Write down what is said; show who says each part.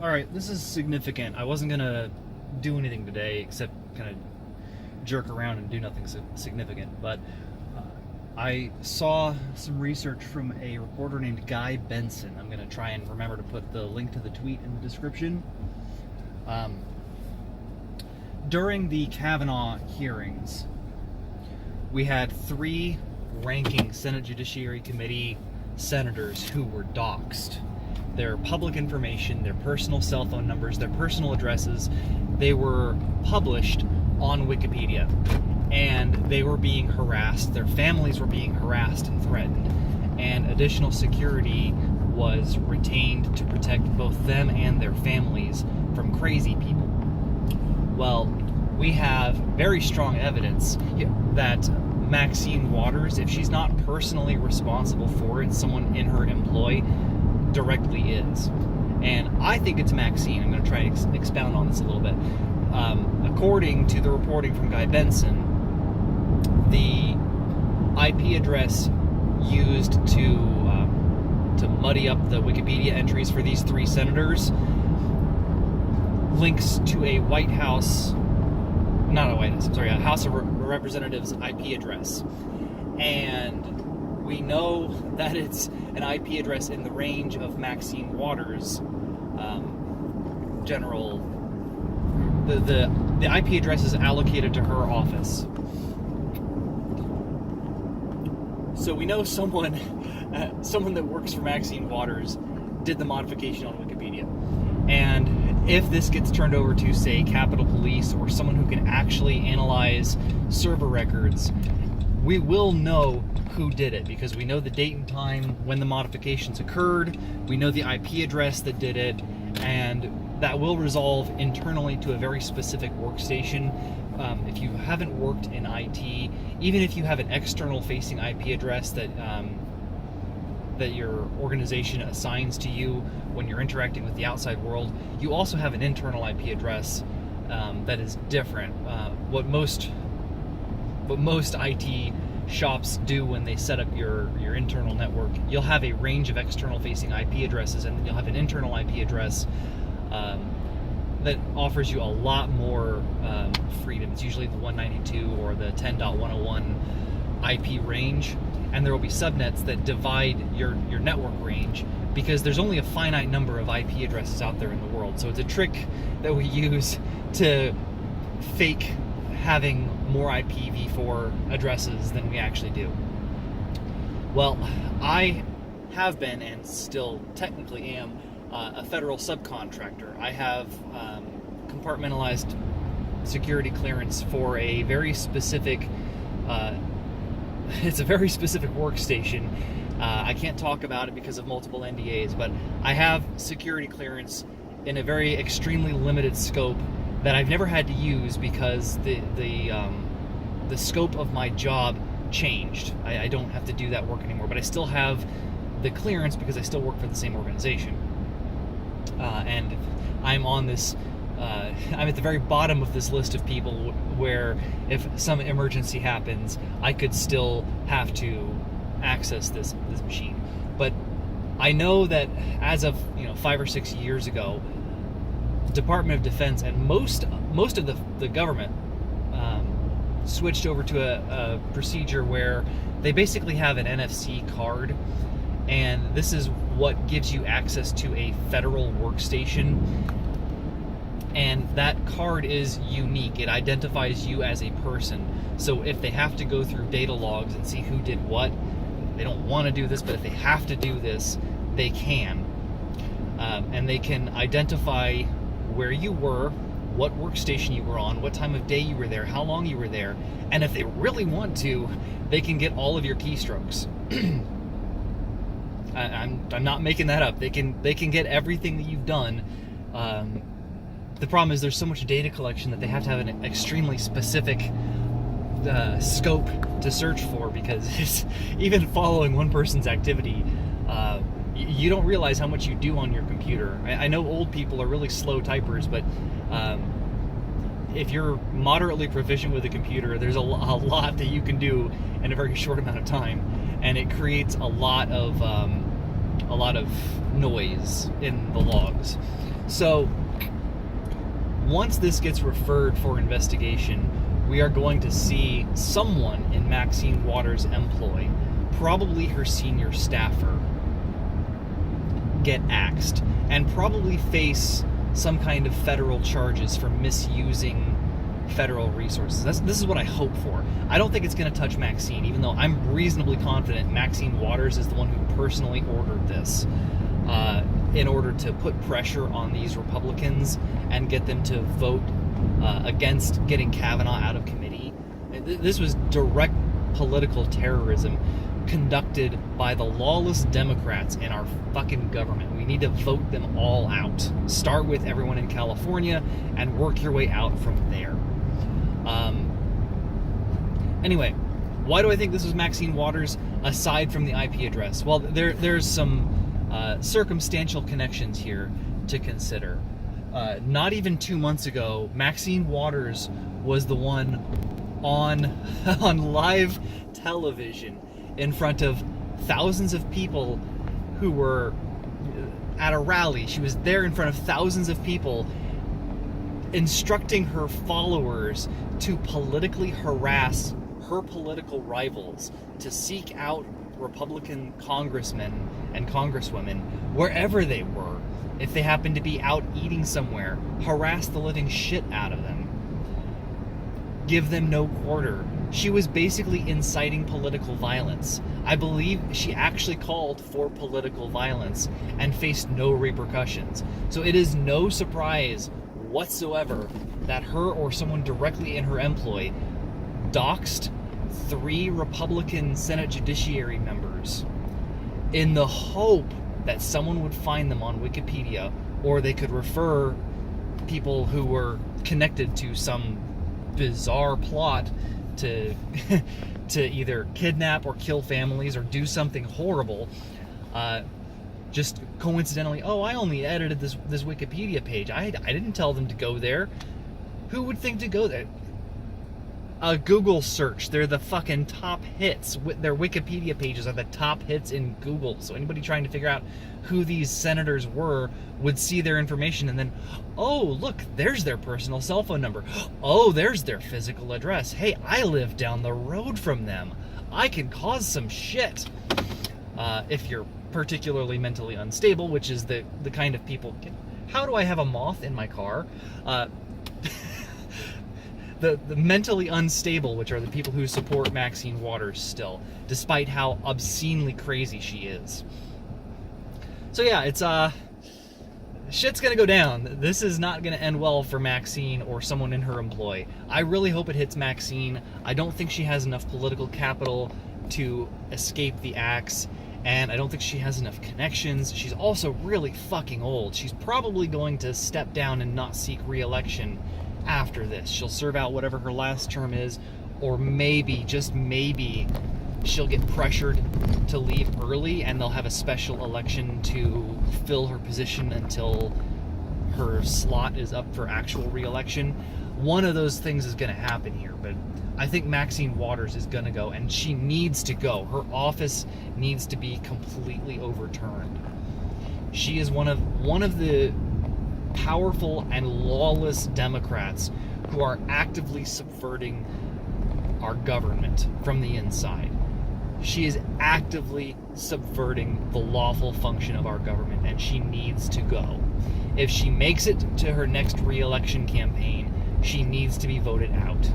Speaker 1: Alright, this is significant. I wasn't gonna do anything today except kind of jerk around and do nothing significant, but I saw some research from a reporter named Guy Benson. I'm gonna try and remember to put the link to the tweet in the description. During the Kavanaugh hearings, we had 3 ranking Senate Judiciary Committee senators who were doxed. Their public information, their personal cell phone numbers, their personal addresses, they were published on Wikipedia, and they were being harassed. Their families were being harassed and threatened, and additional security was retained to protect both them and their families from crazy people. Well, we have very strong evidence that Maxine Waters, if she's not personally responsible for it, someone in her employ directly is. And I think it's Maxine. I'm going to try and expound on this a little bit. According to the reporting from Guy Benson, the IP address used to muddy up the Wikipedia entries for these 3 senators links to a White House, not a White House, I'm sorry, a House of Representatives IP address. And we know that it's an IP address in the range of Maxine Waters' general. The IP address is allocated to her office. So we know someone that works for Maxine Waters did the modification on Wikipedia. And if this gets turned over to, say, Capitol Police or someone who can actually analyze server records, we will know who did it, because we know the date and time when the modifications occurred, we know the IP address that did it, and that will resolve internally to a very specific workstation. If you haven't worked in IT, even if you have an external facing IP address that your organization assigns to you when you're interacting with the outside world, you also have an internal IP address that is different. What most IT shops do when they set up your internal network, you'll have a range of external facing IP addresses, and then you'll have an internal IP address that offers you a lot more freedom. It's usually the 192 or the 10.101 IP range, and there will be subnets that divide your network range, because there's only a finite number of IP addresses out there in the world. So it's a trick that we use to fake having more IPv4 addresses than we actually do. Well, I have been, and still technically am, a federal subcontractor. I have compartmentalized security clearance for a very specific it's a very specific workstation. I can't talk about it because of multiple NDAs, but I have security clearance in a very extremely limited scope that I've never had to use, because the scope of my job changed. I don't have to do that work anymore, but I still have the clearance because I still work for the same organization. And I'm on this, I'm at the very bottom of this list of people where if some emergency happens, I could still have to access this machine. But I know that as of 5 or 6 years ago, the Department of Defense and most of the government switched over to a procedure where they basically have an NFC card, and this is what gives you access to a federal workstation. And that card is unique. It identifies you as a person. So if they have to go through data logs and see who did what, they don't want to do this, but if they have to do this, they can. And they can identify where you were, what workstation you were on, what time of day you were there, how long you were there, and if they really want to, they can get all of your keystrokes. I'm not making that up. They can get everything that you've done. The problem is there's so much data collection that they have to have an extremely specific scope to search for, because it's, even following one person's activity, you don't realize how much you do on your computer. I know old people are really slow typers, but if you're moderately proficient with a computer, there's a lot that you can do in a very short amount of time, and it creates a lot of noise in the logs. So once this gets referred for investigation, we are going to see someone in Maxine Waters' employ, probably her senior staffer, get axed and probably face some kind of federal charges for misusing federal resources. This is what I hope for. I don't think it's going to touch Maxine, even though I'm reasonably confident Maxine Waters is the one who personally ordered this in order to put pressure on these Republicans and get them to vote against getting Kavanaugh out of committee. This was direct political terrorism conducted by the lawless Democrats in our fucking government. We need to vote them all out. Start with everyone in California and work your way out from there. Anyway, why do I think this was Maxine Waters aside from the IP address? Well, there's some circumstantial connections here to consider. Not even 2 months ago, Maxine Waters was the one on live television in front of thousands of people who were at a rally. She was there in front of thousands of people instructing her followers to politically harass her political rivals, to seek out Republican congressmen and congresswomen wherever they were. If they happened to be out eating somewhere, harass the living shit out of them. Give them no quarter. She was basically inciting political violence. I believe she actually called for political violence and faced no repercussions. So it is no surprise whatsoever that her or someone directly in her employ doxed 3 Republican Senate Judiciary members in the hope that someone would find them on Wikipedia, or they could refer people who were connected to some bizarre plot to to either kidnap or kill families or do something horrible. Just coincidentally, oh, I only edited this Wikipedia page. I didn't tell them to go there. Who would think to go there? A Google search. They're the fucking top hits. Their Wikipedia pages are the top hits in Google. So anybody trying to figure out who these senators were would see their information and then, oh, look, there's their personal cell phone number. Oh, there's their physical address. Hey, I live down the road from them. I can cause some shit. If you're particularly mentally unstable, which is the kind of people... How do I have a moth in my car? The mentally unstable, which are the people who support Maxine Waters still, despite how obscenely crazy she is. So yeah, it's shit's gonna go down. This is not gonna end well for Maxine or someone in her employ. I really hope it hits Maxine. I don't think she has enough political capital to escape the axe, and I don't think she has enough connections. She's also really fucking old. She's probably going to step down and not seek re-election after this. She'll serve out whatever her last term is, or maybe, just maybe, she'll get pressured to leave early and they'll have a special election to fill her position until her slot is up for actual re-election. One of those things is going to happen here, but I think Maxine Waters is going to go, and she needs to go. Her office needs to be completely overturned. She is one of the powerful and lawless Democrats who are actively subverting our government from the inside. She is actively subverting the lawful function of our government, and she needs to go. If she makes it to her next re-election campaign, she needs to be voted out.